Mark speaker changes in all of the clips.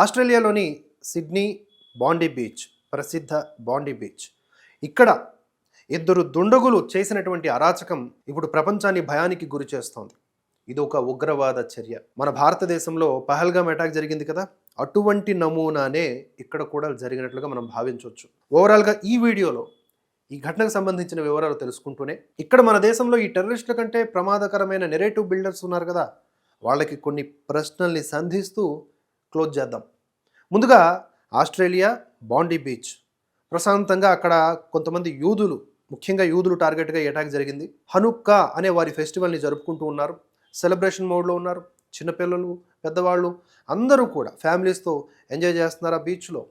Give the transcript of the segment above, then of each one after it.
Speaker 1: ఆస్ట్రేలియాలోని సిడ్నీ బాండీ బీచ్, ప్రసిద్ధ బాండీ బీచ్. ఇక్కడ ఇద్దరు దుండగులు చేసినటువంటి అరాచకం ఇప్పుడు ప్రపంచాన్ని భయానికి గురి చేస్తోంది. ఇది ఒక ఉగ్రవాద చర్య. మన భారతదేశంలో పహల్గామ్ అటాక్ జరిగింది కదా, అటువంటి నమూనానే ఇక్కడ కూడా జరిగినట్లుగా మనం భావించవచ్చు. ఓవరాల్గా ఈ వీడియోలో ఈ ఘటనకు సంబంధించిన వివరాలు తెలుసుకుంటూనే ఇక్కడ మన దేశంలో ఈ టెర్రరిస్టుల కంటే ప్రమాదకరమైన నెరేటివ్ బిల్డర్స్ ఉన్నారు కదా, వాళ్ళకి కొన్ని ప్రశ్నల్ని సంధిస్తూ క్లోజ్ చేద్దాం. ముందుగా ఆస్ట్రేలియా బాండీ బీచ్. ప్రశాంతంగా అక్కడ కొంతమంది యూదులు, ముఖ్యంగా యూదులు టార్గెట్గా ఈ అటాక్ జరిగింది. హనుక్కా అనే వారి ఫెస్టివల్ని జరుపుకుంటూ ఉన్నారు. సెలబ్రేషన్ మోడ్లో ఉన్నారు. చిన్నపిల్లలు, పెద్దవాళ్ళు అందరూ కూడా ఫ్యామిలీస్తో ఎంజాయ్ చేస్తున్నారు ఆ బీచ్లో.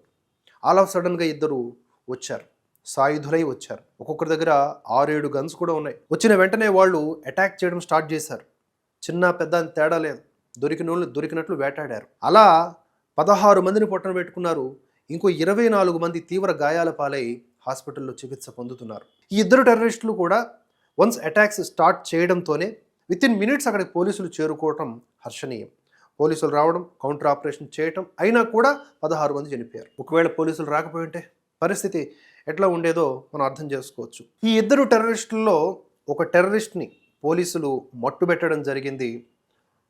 Speaker 1: ఆల్ ఆఫ్ సడన్గా ఇద్దరు వచ్చారు, సాయుధులై వచ్చారు. ఒక్కొక్కరి దగ్గర 6-7 గన్స్ కూడా ఉన్నాయి. వచ్చిన వెంటనే వాళ్ళు అటాక్ చేయడం స్టార్ట్ చేశారు. చిన్న పెద్ద అని తేడా లేదు, దొరికిన వాళ్ళు దొరికినట్లు వేటాడారు. అలా 16 మందిని పొట్టన పెట్టుకున్నారు. ఇంకో 24 మంది తీవ్ర గాయాల పాలై హాస్పిటల్లో చికిత్స పొందుతున్నారు. ఈ ఇద్దరు టెర్రరిస్టులు కూడా వన్స్ అటాక్స్ స్టార్ట్ చేయడంతోనే వితిన్ మినిట్స్ అక్కడికి పోలీసులు చేరుకోవటం హర్షణీయం. పోలీసులు రావడం, కౌంటర్ ఆపరేషన్ చేయటం, అయినా కూడా 16 మంది చనిపోయారు. ఒకవేళ పోలీసులు రాకపోయి ఉంటే పరిస్థితి ఎట్లా ఉండేదో మనం అర్థం చేసుకోవచ్చు. ఈ ఇద్దరు టెర్రరిస్టుల్లో ఒక టెర్రరిస్ట్ని పోలీసులు మట్టుబెట్టడం జరిగింది.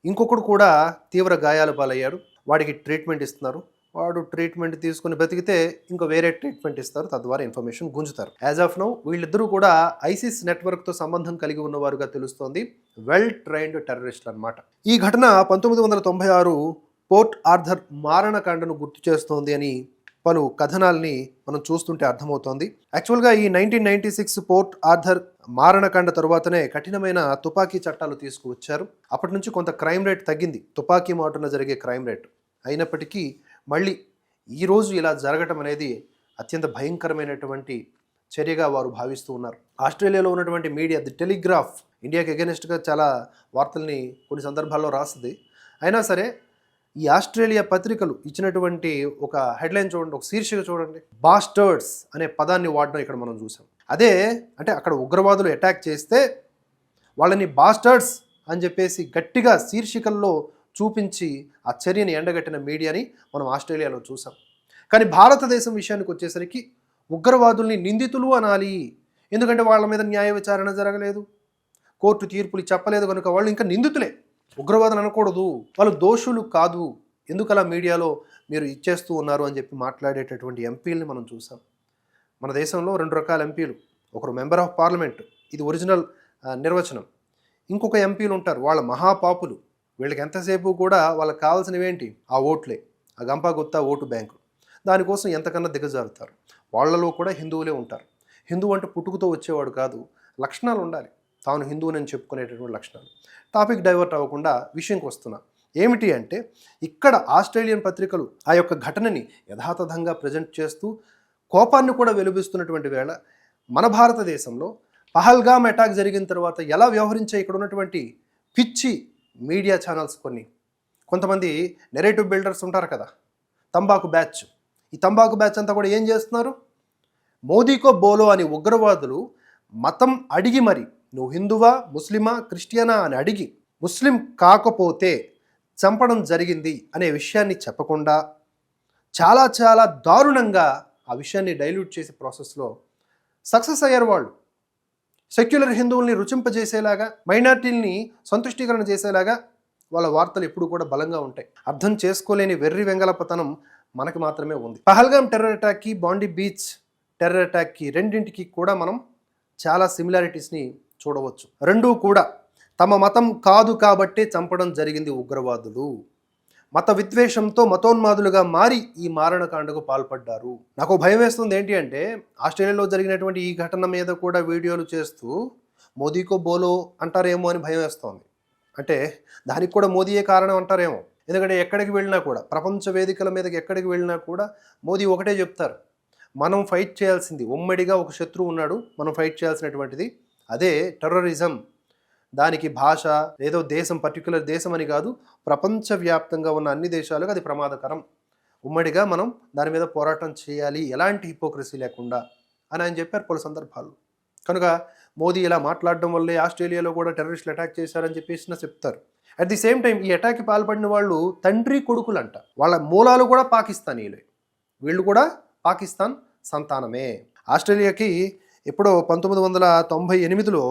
Speaker 1: ఇంకొకడు కూడా తీవ్ర గాయాల పాలయ్యాడు. వాడికి ట్రీట్మెంట్ ఇస్తున్నారు. వాడు ట్రీట్మెంట్ తీసుకుని బతికితే ఇంకో వేరే ట్రీట్మెంట్ ఇస్తారు, తద్వారా ఇన్ఫర్మేషన్ గుంజుతారు. యాజ్ ఆఫ్ నౌ వీళ్ళిద్దరూ కూడా ఐసిస్ నెట్వర్క్తో సంబంధం కలిగి ఉన్నవారుగా తెలుస్తోంది. వెల్ ట్రైన్డ్ టెర్రరిస్టులు అన్నమాట. ఈ ఘటన 1996 పోర్ట్ ఆర్థర్ మారణకాండను గుర్తు చేస్తోంది అని పలు కథనాల్ని మనం చూస్తుంటే అర్థమవుతోంది. యాక్చువల్గా ఈ 1996 పోర్ట్ ఆర్థర్ మారణకాండ తరువాతనే కఠినమైన తుపాకీ చట్టాలు తీసుకువచ్చారు. అప్పటి నుంచి కొంత క్రైమ్ రేట్ తగ్గింది, తుపాకీ మాటున జరిగే క్రైమ్ రేట్. అయినప్పటికీ మళ్ళీ ఈరోజు ఇలా జరగటం అనేది అత్యంత భయంకరమైనటువంటి చర్యగా వారు భావిస్తూ ఉన్నారు. ఆస్ట్రేలియాలో ఉన్నటువంటి మీడియా, ది టెలిగ్రాఫ్, ఇండియాకి అగెనిస్ట్గా చాలా వార్తల్ని కొన్ని సందర్భాల్లో రాస్తుంది. అయినా సరే ఈ ఆస్ట్రేలియా పత్రికలు ఇచ్చినటువంటి ఒక హెడ్లైన్ చూడండి, ఒక శీర్షిక చూడండి, బాస్టర్డ్స్ అనే పదాన్ని వాడడం ఇక్కడ మనం చూసాం. అదే అంటే అక్కడ ఉగ్రవాదులు అటాక్ చేస్తే వాళ్ళని బాస్టర్డ్స్ అని చెప్పేసి గట్టిగా శీర్షికల్లో చూపించి ఆ చర్యని ఎండగట్టిన మీడియాని మనం ఆస్ట్రేలియాలో చూసాం. కానీ భారతదేశం విషయానికి వచ్చేసరికి ఉగ్రవాదుల్ని నిందితులు అనాలి. ఎందుకంటే వాళ్ళ మీద న్యాయ విచారణ జరగలేదు, కోర్టు తీర్పులు చెప్పలేదు కనుక వాళ్ళు ఇంకా నిందితులే, ఉగ్రవాదులు అనకూడదు, వాళ్ళు దోషులు కాదు. ఎందుకలా మీడియాలో మీరు ఇచ్చేస్తూ ఉన్నారు అని చెప్పి మాట్లాడేటటువంటి ఎంపీలని మనం చూసాం. మన దేశంలో 2 రకాల ఎంపీలు. ఒకరు మెంబర్ ఆఫ్ పార్లమెంట్, ఇది ఒరిజినల్ నిర్వచనం. ఇంకొక ఎంపీలు ఉంటారు, వాళ్ళ మహాపాపులు. వీళ్ళకి ఎంతసేపు కూడా వాళ్ళకి కావాల్సినవి ఏంటి? ఆ ఓట్లే, ఆ గంపా గుత్తా ఓటు బ్యాంకు. దానికోసం ఎంతకన్నా దిగజారుతారు. వాళ్ళలో కూడా హిందువులే ఉంటారు. హిందువు అంటే పుట్టుకతో వచ్చేవాడు కాదు, లక్షణాలు ఉండాలి, తాను హిందువునని చెప్పుకునేటటువంటి లక్షణాలు. టాపిక్ డైవర్ట్ అవ్వకుండా విషయంకి వస్తున్నా. ఏమిటి అంటే ఇక్కడ ఆస్ట్రేలియన్ పత్రికలు ఆ యొక్క ఘటనని యథాతథంగా ప్రజెంట్ చేస్తూ కోపాన్ని కూడా వెలుబిస్తున్నటువంటి వేళ మన భారతదేశంలో పహల్గామ్ అటాక్ జరిగిన తర్వాత ఎలా వ్యవహరించే ఇక్కడ ఉన్నటువంటి పిచ్చి మీడియా ఛానల్స్, కొంతమంది నెరేటివ్ బిల్డర్స్ ఉంటారు కదా, తంబాకు బ్యాచ్. ఈ తంబాకు బ్యాచ్ అంతా కూడా ఏం చేస్తున్నారు? మోదీకో బోలో అని ఉగ్రవాదులు మతం అడిగి మరి, నువ్వు హిందువా, ముస్లిమా, క్రిస్టియనా అని అడిగి ముస్లిం కాకపోతే చంపడం జరిగింది అనే విషయాన్ని చెప్పకుండా చాలా చాలా దారుణంగా ఆ విషయాన్ని డైల్యూట్ చేసే ప్రాసెస్లో సక్సెస్ అయ్యారు వాళ్ళు. సెక్యులర్ హిందువుల్ని రుచింపజేసేలాగా, మైనార్టీల్ని సంతుష్టీకరణ చేసేలాగా వాళ్ళ వార్తలు ఎప్పుడు కూడా బలంగా ఉంటాయి. అర్థం చేసుకోలేని వెర్రి వెంగళపతనం మనకి మాత్రమే ఉంది. పహల్గామ్ టెర్రర్ అటాక్కి, బాండీ బీచ్ టెర్రర్ అటాక్కి రెండింటికి కూడా మనం చాలా సిమిలారిటీస్ని చూడవచ్చు. రెండూ కూడా తమ మతం కాదు కాబట్టే చంపడం జరిగింది ఉగ్రవాదులు. మత విద్వేషంతో మతోన్మాదులుగా మారి ఈ మారణకాండకు పాల్పడ్డారు. నాకు భయం వేస్తుంది ఏంటి అంటే, ఆస్ట్రేలియాలో జరిగినటువంటి ఈ ఘటన మీద కూడా వీడియోలు చేస్తూ మోదీకో బోలో అంటారేమో అని భయం వేస్తోంది. అంటే దానికి కూడా మోదీయే కారణం అంటారేమో. ఎందుకంటే ఎక్కడికి వెళ్ళినా కూడా, ప్రపంచ వేదికల మీదకి ఎక్కడికి వెళ్ళినా కూడా మోదీ ఒకటే చెప్తారు, మనం ఫైట్ చేయాల్సింది, ఉమ్మడిగా ఒక శత్రువు ఉన్నాడు, మనం ఫైట్ చేయాల్సినటువంటిది అదే టెర్రరిజం. దానికి భాష, ఏదో దేశం, పర్టికులర్ దేశం అని కాదు, ప్రపంచవ్యాప్తంగా ఉన్న అన్ని దేశాలకు అది ప్రమాదకరం. ఉమ్మడిగా మనం దాని మీద పోరాటం చేయాలి, ఎలాంటి హిపోక్రసీ లేకుండా అని ఆయన చెప్పారు పలు సందర్భాల్లో. కనుక మోదీ ఇలా మాట్లాడడం వల్లే ఆస్ట్రేలియాలో కూడా టెర్రరిస్టులు అటాక్ చేశారని చెప్పేసి చెప్తారు. అట్ ది సేమ్ టైం ఈ అటాక్కి పాల్పడిన వాళ్ళు తండ్రి కొడుకులంట. వాళ్ళ మూలాలు కూడా పాకిస్తానీలే. వీళ్ళు కూడా పాకిస్తాన్ సంతానమే. ఆస్ట్రేలియాకి ఎప్పుడో 1998లో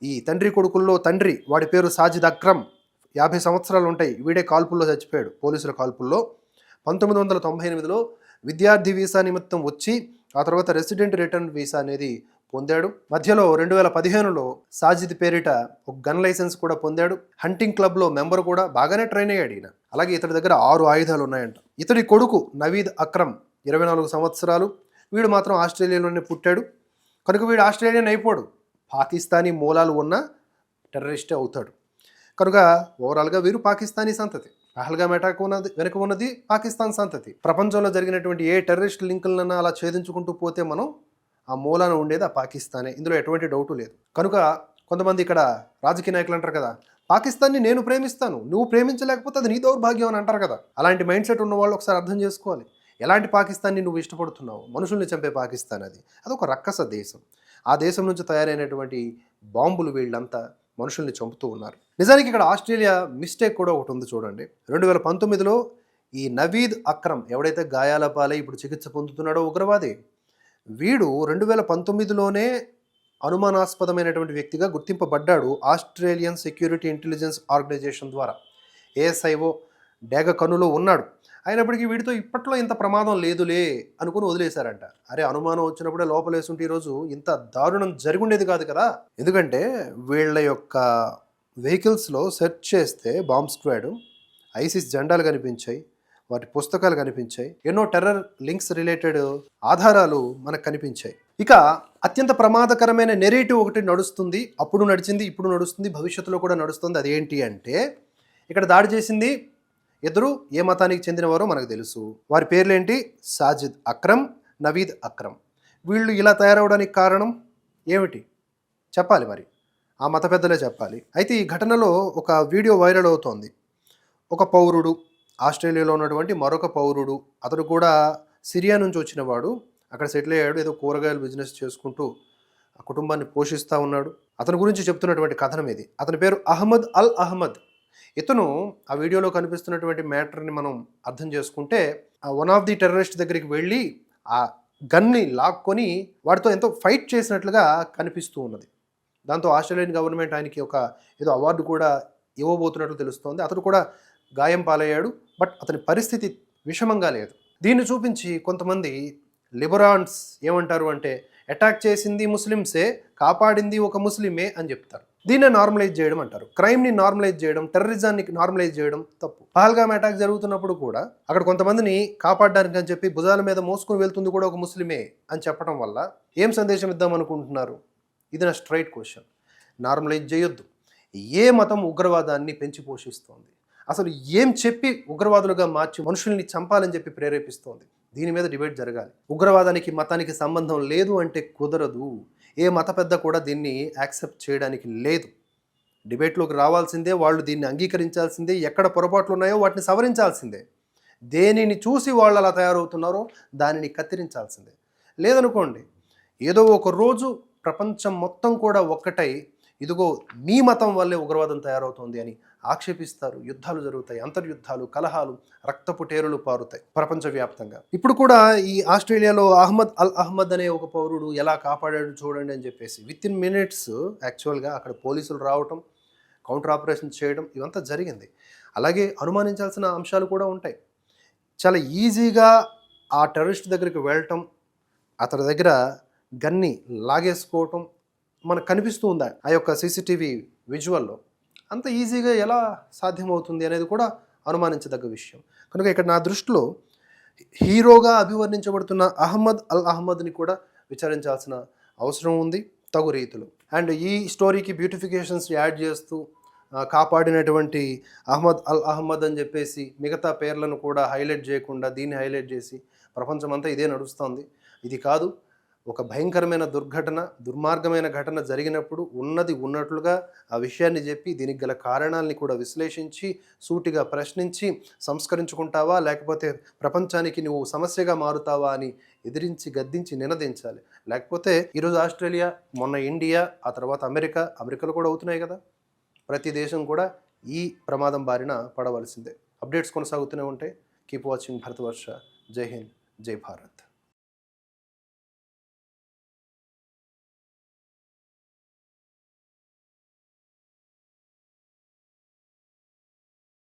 Speaker 1: ఈ తండ్రి కొడుకుల్లో తండ్రి, వాడి పేరు సాజిద్ అక్రమ్, 50 సంవత్సరాలు ఉంటాయి, వీడే కాల్పుల్లో చచ్చిపోయాడు, పోలీసుల కాల్పుల్లో. 1998లో విద్యార్థి వీసా నిమిత్తం వచ్చి ఆ తర్వాత రెసిడెంట్ రిటర్న్ వీసా అనేది పొందాడు. మధ్యలో 2015లో సాజిద్ పేరిట ఒక గన్ లైసెన్స్ కూడా పొందాడు. హంటింగ్ క్లబ్లో మెంబర్ కూడా, బాగానే ట్రైన్ అయ్యాడు ఈయన. అలాగే ఇతడి దగ్గర 6 ఆయుధాలు ఉన్నాయంట. ఇతడి కొడుకు నవీద్ అక్రమ్ 24 సంవత్సరాలు, వీడు మాత్రం ఆస్ట్రేలియాలోనే పుట్టాడు. కనుక వీడు ఆస్ట్రేలియన్ అయిపోడు, పాకిస్తానీ మూలాలు ఉన్న టెర్రరిస్టే అవుతాడు. కనుక ఓవరాల్గా వీరు పాకిస్తానీ సంతతి. పహల్గామ్ అటాక్ వెనుక ఉన్నది పాకిస్తాన్ సంతతి. ప్రపంచంలో జరిగినటువంటి ఏ టెర్రరిస్ట్ లింకులన్నా అలా ఛేదించుకుంటూ పోతే మనం ఆ మూలాన ఉండేది ఆ పాకిస్తానే, ఇందులో ఎటువంటి డౌటు లేదు. కనుక కొంతమంది ఇక్కడ రాజకీయ నాయకులు అంటారు కదా, పాకిస్తాన్ని నేను ప్రేమిస్తాను, నువ్వు ప్రేమించలేకపోతే అది నీ దౌర్భాగ్యం అని అంటారు కదా. అలాంటి మైండ్ సెట్ ఉన్న వాళ్ళు ఒకసారి అర్థం చేసుకోవాలి. ఎలాంటి పాకిస్తాన్ని నువ్వు ఇష్టపడుతున్నావు? మనుషుల్ని చంపే పాకిస్తాన్ అది, అదొక రక్కస దేశం. ఆ దేశం నుంచి తయారైనటువంటి బాంబులు వీళ్ళంతా మనుషుల్ని చంపుతూ ఉన్నారు. నిజానికి ఇక్కడ ఆస్ట్రేలియా మిస్టేక్ కూడా ఒకటి ఉంది చూడండి. 2019లో ఈ నవీద్ అక్రమ్ ఎవడైతే గాయాల పాలై ఇప్పుడు చికిత్స పొందుతున్నాడో ఉగ్రవాది, వీడు 2019లోనే అనుమానాస్పదమైనటువంటి వ్యక్తిగా గుర్తింపబడ్డాడు ఆస్ట్రేలియన్ సెక్యూరిటీ ఇంటెలిజెన్స్ ఆర్గనైజేషన్ ద్వారా. ASIO డేగ కనులో ఉన్నాడు. అయినప్పటికీ వీడితో ఇప్పట్లో ఇంత ప్రమాదం లేదులే అనుకుని వదిలేశారంట. అరే, అనుమానం వచ్చినప్పుడే లోపలేసుంటే ఈరోజు ఇంత దారుణం జరిగుండేది కాదు కదా. ఎందుకంటే వీళ్ళ యొక్క వెహికల్స్లో సెర్చ్ చేస్తే బాంబ్ స్క్వాడ్, ఐసిస్ జెండాలు కనిపించాయి, వాటి పుస్తకాలు కనిపించాయి, ఎన్నో టెర్రర్ లింక్స్ రిలేటెడ్ ఆధారాలు మనకు కనిపించాయి. ఇక అత్యంత ప్రమాదకరమైన నెరేటివ్ ఒకటి నడుస్తుంది. అప్పుడు నడిచింది, ఇప్పుడు నడుస్తుంది, భవిష్యత్తులో కూడా నడుస్తుంది. అదేంటి అంటే, ఇక్కడ దాడి చేసింది ఇద్దరు ఏ మతానికి చెందినవారో మనకు తెలుసు. వారి పేర్లేంటి? సాజిద్ అక్రమ్, నవీద్ అక్రమ్. వీళ్ళు ఇలా తయారవడానికి కారణం ఏమిటి చెప్పాలి, మరి ఆ మత పెద్దలే చెప్పాలి. అయితే ఈ ఘటనలో ఒక వీడియో వైరల్ అవుతోంది. ఒక పౌరుడు, ఆస్ట్రేలియాలో ఉన్నటువంటి మరొక పౌరుడు, అతడు కూడా సిరియా నుంచి వచ్చినవాడు, అక్కడ సెటిల్ అయ్యాడు, ఏదో కూరగాయలు బిజినెస్ చేసుకుంటూ ఆ కుటుంబాన్ని పోషిస్తూ ఉన్నాడు. అతని గురించి చెప్తున్నటువంటి కథనం ఇది. అతని పేరు అహ్మద్ అల్ అహ్మద్. ఇతను ఆ వీడియోలో కనిపిస్తున్నటువంటి మ్యాటర్ని మనం అర్థం చేసుకుంటే, వన్ ఆఫ్ ది టెర్రరిస్ట్ దగ్గరికి వెళ్ళి ఆ గన్ని లాక్కొని వాడితో ఎంతో ఫైట్ చేసినట్లుగా కనిపిస్తూ ఉన్నది. దాంతో ఆస్ట్రేలియన్ గవర్నమెంట్ ఆయనకి ఒక ఏదో అవార్డు కూడా ఇవ్వబోతున్నట్లు తెలుస్తోంది. అతడు కూడా గాయం పాలయ్యాడు, బట్ అతని పరిస్థితి విషమంగా లేదు. దీన్ని చూపించి కొంతమంది లిబరాన్స్ ఏమంటారు అంటే, అటాక్ చేసింది ముస్లిమ్సే, కాపాడింది ఒక ముస్లిమే అని చెప్తారు. దీన్నే నార్మలైజ్ చేయడం అంటారు. క్రైమ్ని నార్మలైజ్ చేయడం, టెర్రరిజాన్ని నార్మలైజ్ చేయడం తప్పు. పహల్గామ్ అటాక్ జరుగుతున్నప్పుడు కూడా అక్కడ కొంతమందిని కాపాడడానికి అని చెప్పి భుజాల మీద మోసుకుని వెళ్తుంది కూడా ఒక ముస్లిమే అని చెప్పడం వల్ల ఏం సందేశం ఇద్దాం అనుకుంటున్నారు? ఇది నా స్ట్రైట్ క్వశ్చన్. నార్మలైజ్ చేయొద్దు. ఏ మతం ఉగ్రవాదాన్ని పెంచి పోషిస్తోంది? అసలు ఏం చెప్పి ఉగ్రవాదులుగా మార్చి మనుషుల్ని చంపాలని చెప్పి ప్రేరేపిస్తోంది? దీని మీద డిబేట్ జరగాలి. ఉగ్రవాదానికి మతానికి సంబంధం లేదు అంటే కుదరదు. ఏ మత పెద్ద కూడా దీన్ని యాక్సెప్ట్ చేయడానికి లేదు. డిబేట్లోకి రావాల్సిందే, వాళ్ళు దీన్ని అంగీకరించాల్సిందే, ఎక్కడ పొరపాట్లు ఉన్నాయో వాటిని సవరించాల్సిందే. దేనిని చూసి వాళ్ళు అలా తయారవుతున్నారో దానిని కత్తిరించాల్సిందే. లేదనుకోండి, ఏదో ఒక రోజు ప్రపంచం మొత్తం కూడా ఒక్కటై ఇదిగో మీ మతం వల్లే ఉగ్రవాదం తయారవుతోంది అని ఆక్షేపిస్తారు. యుద్ధాలు జరుగుతాయి, అంతర్యుద్ధాలు, కలహాలు, రక్తపు టేరులు పారుతాయి ప్రపంచవ్యాప్తంగా. ఇప్పుడు కూడా ఈ ఆస్ట్రేలియాలో అహ్మద్ అల్ అహ్మద్ అనే ఒక పౌరుడు ఎలా కాపాడాడు చూడండి అని చెప్పేసి వితిన్ మినిట్స్ యాక్చువల్గా అక్కడ పోలీసులు రావటం, కౌంటర్ ఆపరేషన్ చేయడం, ఇవంతా జరిగింది. అలాగే అనుమానించాల్సిన అంశాలు కూడా ఉంటాయి. చాలా ఈజీగా ఆ టెర్రరిస్ట్ దగ్గరికి వెళ్ళటం, అతని దగ్గర గన్ని లాగేసుకోవటం మనకు కనిపిస్తూ ఉందా ఆ యొక్క సీసీటీవీ విజువల్లో? అంత ఈజీగా ఎలా సాధ్యమవుతుంది అనేది కూడా అనుమానించదగ్గ విషయం. కనుక ఇక్కడ నా దృష్టిలో హీరోగా అభివర్ణించబడుతున్న అహ్మద్ అల్ అహ్మద్ని కూడా విచారించాల్సిన అవసరం ఉంది తగు రీతిలో. అండ్ ఈ స్టోరీకి బ్యూటిఫికేషన్స్ యాడ్ చేస్తూ కాపాడినటువంటి అహ్మద్ అల్ అహ్మద్ అని చెప్పేసి మిగతా పేర్లను కూడా హైలైట్ చేయకుండా దీన్ని హైలైట్ చేసి ప్రపంచమంతా ఇదే నడుస్తుంది. ఇది కాదు, ఒక భయంకరమైన దుర్ఘటన, దుర్మార్గమైన ఘటన జరిగినప్పుడు ఉన్నది ఉన్నట్లుగా ఆ విషయాన్ని చెప్పి దీనికి గల కారణాలని కూడా విశ్లేషించి సూటిగా ప్రశ్నించి సంస్కరించుకుంటావా లేకపోతే ప్రపంచానికి నువ్వు సమస్యగా మారుతావా అని ఎదిరించి గద్దించి నినదించాలి. లేకపోతే ఈరోజు ఆస్ట్రేలియా, మొన్న ఇండియా, ఆ తర్వాత అమెరికాలో కూడా అవుతున్నాయి కదా. ప్రతి దేశం కూడా ఈ ప్రమాదం బారిన పడవలసిందే. అప్డేట్స్ కొనసాగుతూనే ఉంటాయి. Keep watching Bharatavarsha. జై హింద్, జై భారత్.